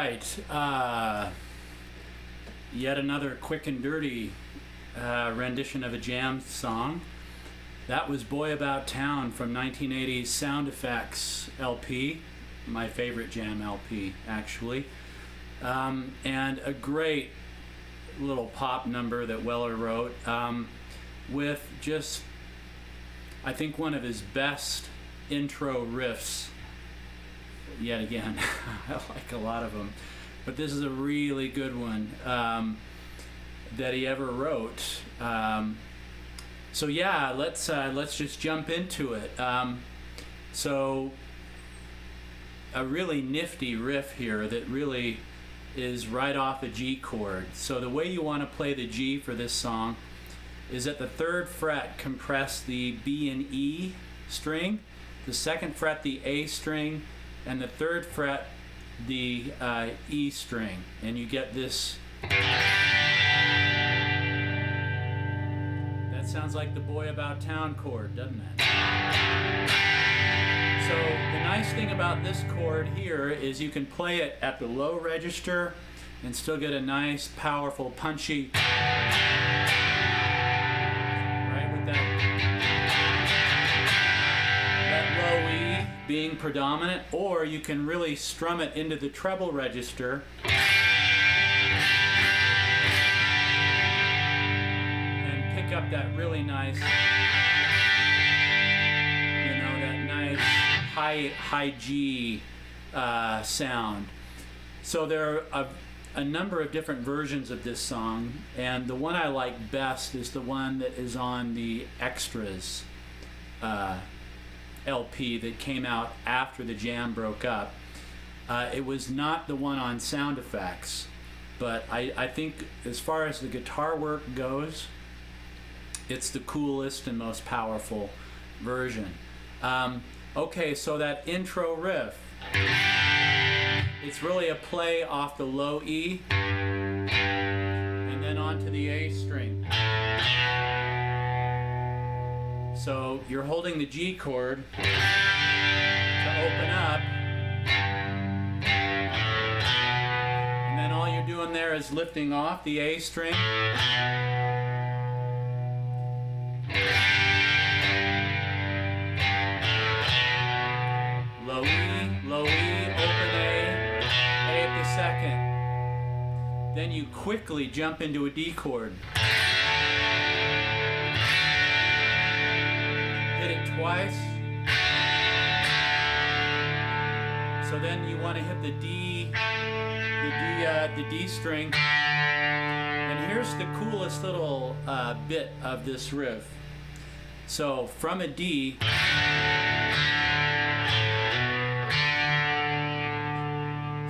right. Yet another quick and dirty rendition of a jam song. That was Boy About Town from 1980's Sound Effects LP, my favorite jam LP, actually. And a great little pop number that Weller wrote with just, I think, one of his best intro riffs yet again. I like a lot of them, but this is a really good one that he ever wrote. So yeah, let's just jump into it. So a really nifty riff here that really is right off a G chord. So the way you want to play the G for this song is at the 3rd fret compress the B and E string, the 2nd fret the A string, and the 3rd fret the E string, and you get this. That sounds like the Boy About Town chord, doesn't it? So the nice thing about this chord here is you can play it at the low register and still get a nice, powerful, punchy, right, with that low E being predominant, or you can really strum it into the treble register and pick up that really nice, you know, that nice high G sound. So there are a number of different versions of this song, and the one I like best is the one that is on the Extras LP that came out after the jam broke up. It was not the one on Sound Effects, but I think as far as the guitar work goes, it's the coolest and most powerful version. Okay, so that intro riff, it's really a play off the low E and then onto the A string. So you're holding the G chord to open up, and then all you're doing there is lifting off the A string, low E, open A at the 2nd. Then you quickly jump into a D chord. Hit it twice. So then you want to hit the D string. And here's the coolest little bit of this riff. So from a D,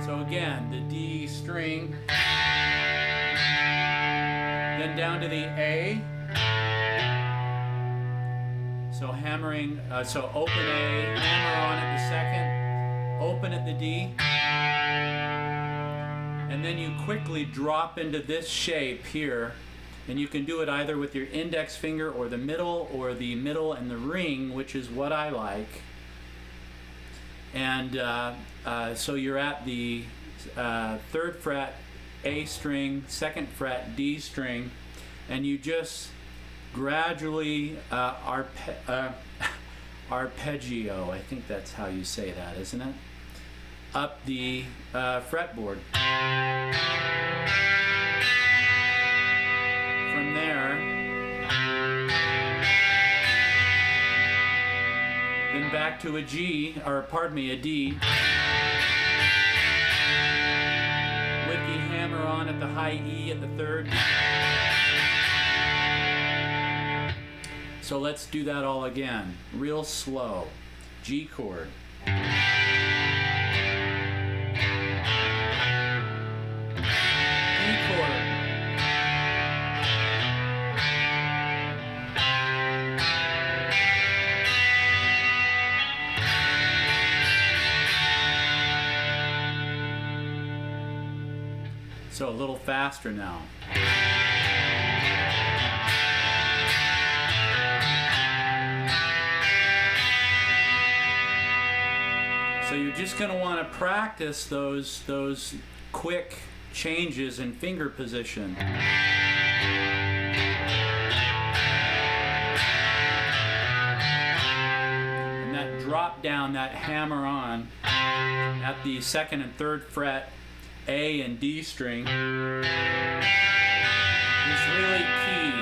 so again, the D string, then down to the A. So hammering, so open A, hammer on it the 2nd, open at the D, and then you quickly drop into this shape here, and you can do it either with your index finger or the middle and the ring, which is what I like. And so you're at the 3rd fret A string, 2nd fret D string, and you just gradually arpeggio, I think that's how you say that, isn't it? Up the fretboard. From there, then back to a G, or pardon me, a D, with the hammer on at the high E at the 3rd. So let's do that all again, real slow. G chord. E chord. So a little faster now. So you're just going to want to practice those quick changes in finger position. And that drop down, that hammer on at the 2nd and 3rd fret, A and D string, is really key.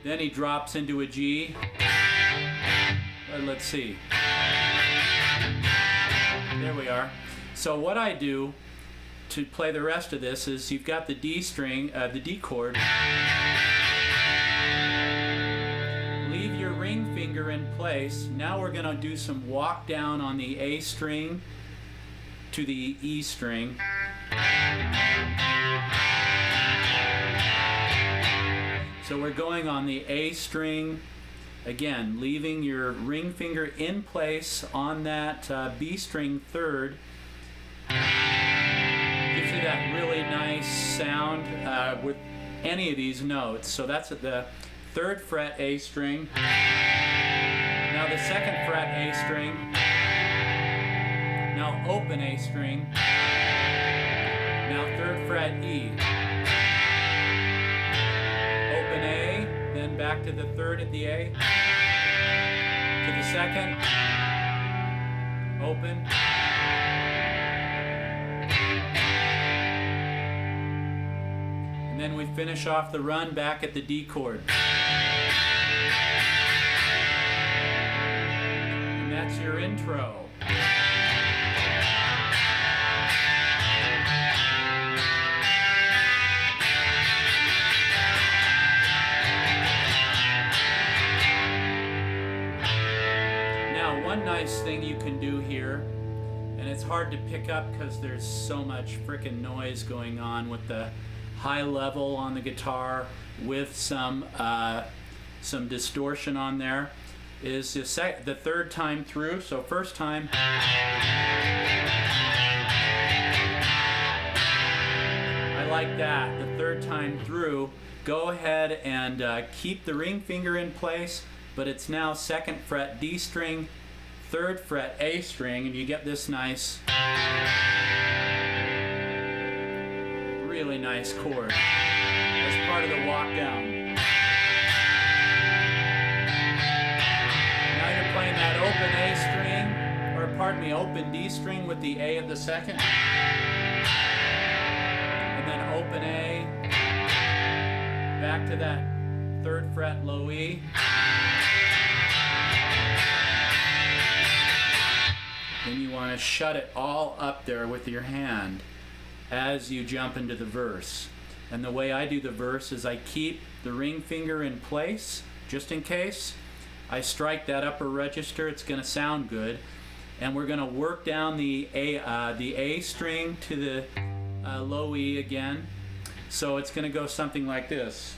Then he drops into a G. Let's see. There we are. So what I do to play the rest of this is you've got the D string, the D chord. Leave your ring finger in place. Now we're going to do some walk down on the A string to the E string. So we're going on the A string, again, leaving your ring finger in place on that B string 3rd. Gives you that really nice sound with any of these notes. So that's at the 3rd fret A string. Now the 2nd fret A string. Now open A string. Now 3rd fret E. Open A, then back to the 3rd at the A, to the 2nd, open, and then we finish off the run back at the D chord. And that's your intro. One nice thing you can do here, and it's hard to pick up because there's so much frickin' noise going on with the high level on the guitar with some distortion on there, is the 3rd time through. So first time, I like that. The 3rd time through, go ahead and keep the ring finger in place, but it's now 2nd fret D string, 3rd fret A string, and you get this nice, really nice chord as part of the walk down. Now you're playing that open A string, or pardon me, open D string with the A at the 2nd, and then open A, back to that 3rd fret low E. Then you want to shut it all up there with your hand as you jump into the verse. And the way I do the verse is I keep the ring finger in place, just in case. I strike that upper register, it's going to sound good. And we're going to work down the A string to the low E again. So it's going to go something like this.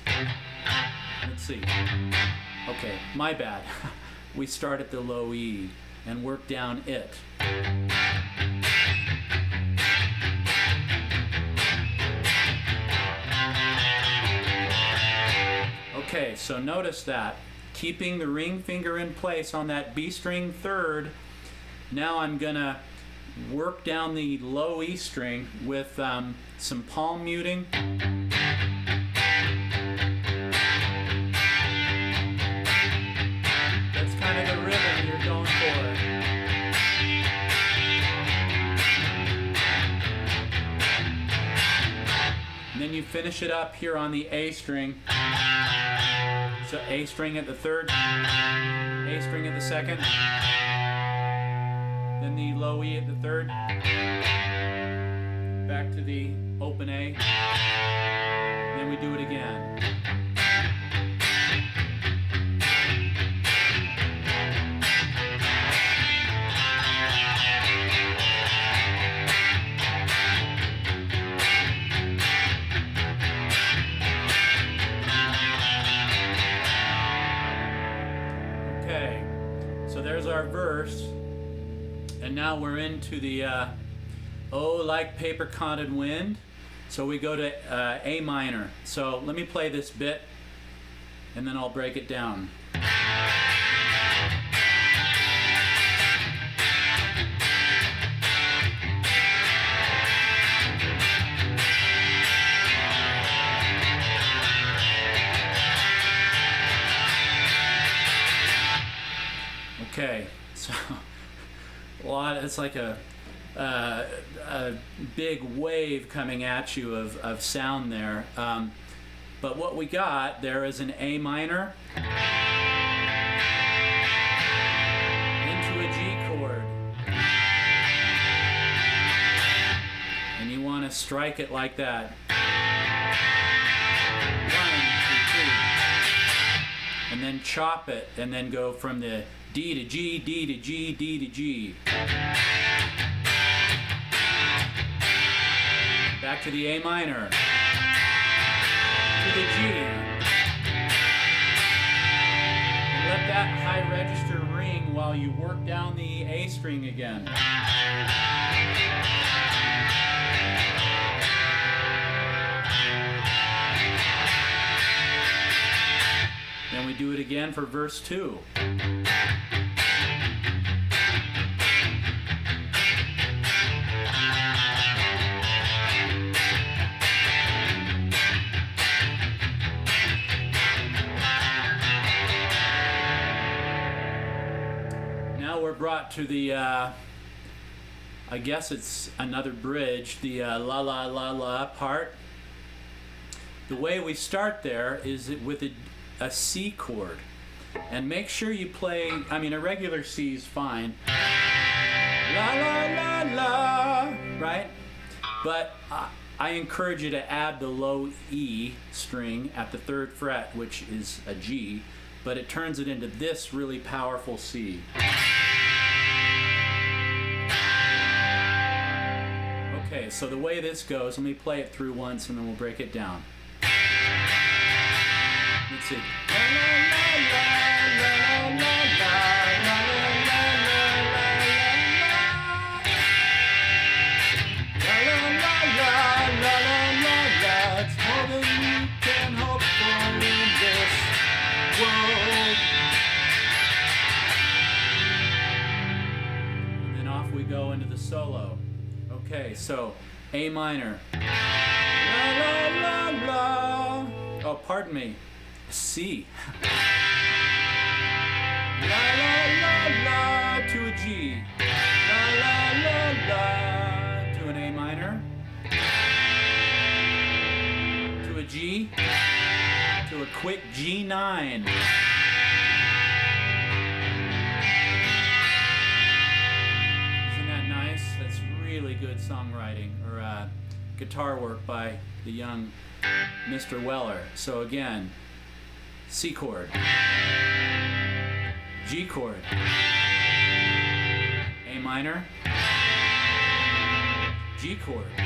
Let's see. Okay, my bad. We start at the low E and work down it. Okay, so notice that. Keeping the ring finger in place on that B string 3rd, now I'm gonna work down the low E string with some palm muting. That's kind of the rhythm you're going for. And then you finish it up here on the A string. So A string at the 3rd, A string at the 2nd, then the low E at the 3rd, back to the open A, then we do it again. So there's our verse, and now we're into the Oh, like paper cotton wind. So we go to A minor. So let me play this bit, and then I'll break it down. Okay, so it's like a big wave coming at you of sound there. But what we got there is an A minor into a G chord. And you want to strike it like that. 1, 2, 3. And then chop it, and then go from the D to G, D to G, D to G. Back to the A minor. To the G. And let that high register ring while you work down the A string again. Then we do it again for verse 2. Now we're brought to the, I guess it's another bridge, the la la la la part. The way we start there is with a C chord, and make sure you play, I mean a regular C is fine, la la la la, right? But I encourage you to add the low E string at the 3rd fret, which is a G, but it turns it into this really powerful C. Okay, so the way this goes, let me play it through once and then we'll break it down. Let's see. It's more than you can hope for in this world. And then off we go into the solo. Okay, so A minor. La la la la. Oh, pardon me. C. La la la la to a G. La la la la to an A minor. To a G. To a quick G9. Isn't that nice? That's really good songwriting or guitar work by the young Mr. Weller. So again, C chord, G chord, A minor, G chord, to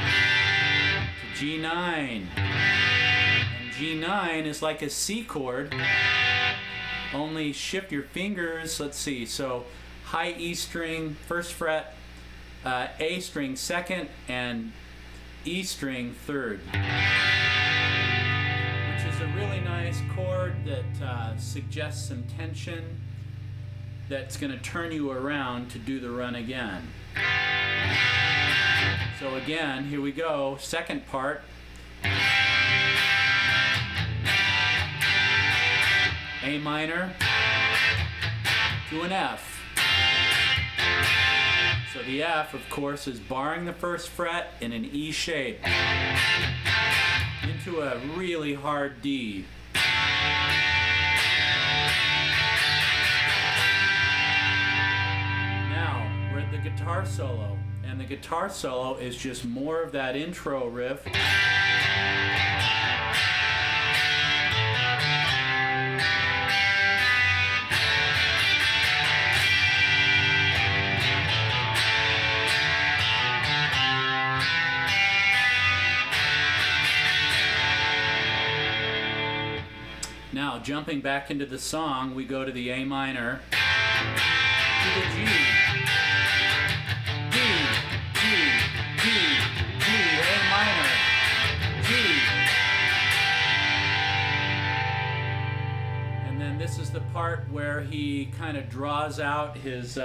G9. And G9 is like a C chord, only shift your fingers, let's see, so high E string, 1st fret, A string 2nd, and E string 3rd. A really nice chord that suggests some tension that's going to turn you around to do the run again. So again, here we go, 2nd part. A minor to an F. So the F, of course, is barring the 1st fret in an E shape into a really hard D. Now, we're at the guitar solo, and the guitar solo is just more of that intro riff. Now, jumping back into the song, we go to the A minor, to the G, D, G, D, G, A minor, G. And then this is the part where he kind of draws out his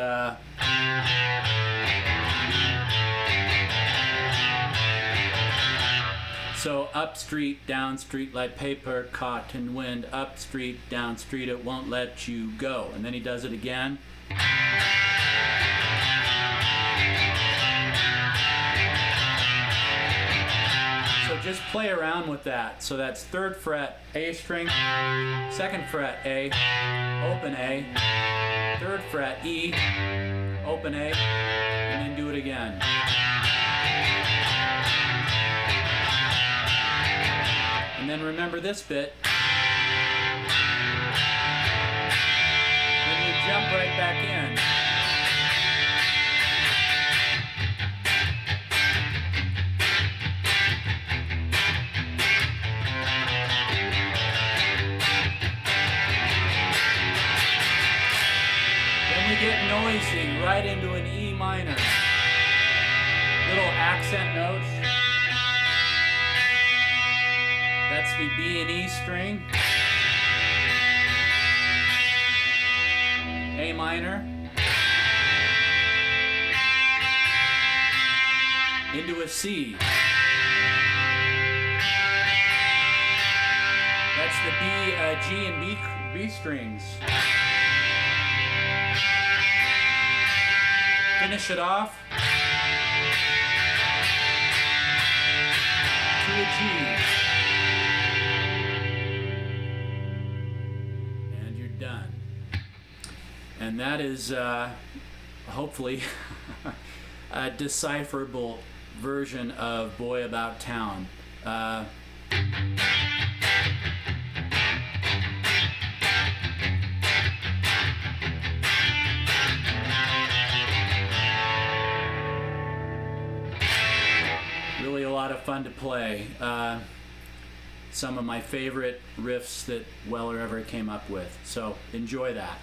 so up street, down street, like paper, cotton wind, up street, down street, it won't let you go. And then he does it again. So just play around with that. So that's 3rd fret A string, 2nd fret A, open A, 3rd fret E, open A, and then do it again. And then remember this bit. Then you jump right back in. Then we get noisy right into an E minor. Little accent notes. That's the B and E string. A minor. Into a C. That's the B, G and B strings. Finish it off to a G. And you're done. And that is hopefully a decipherable version of Boy About Town. Really a lot of fun to play. Some of my favorite riffs that Weller ever came up with. So enjoy that.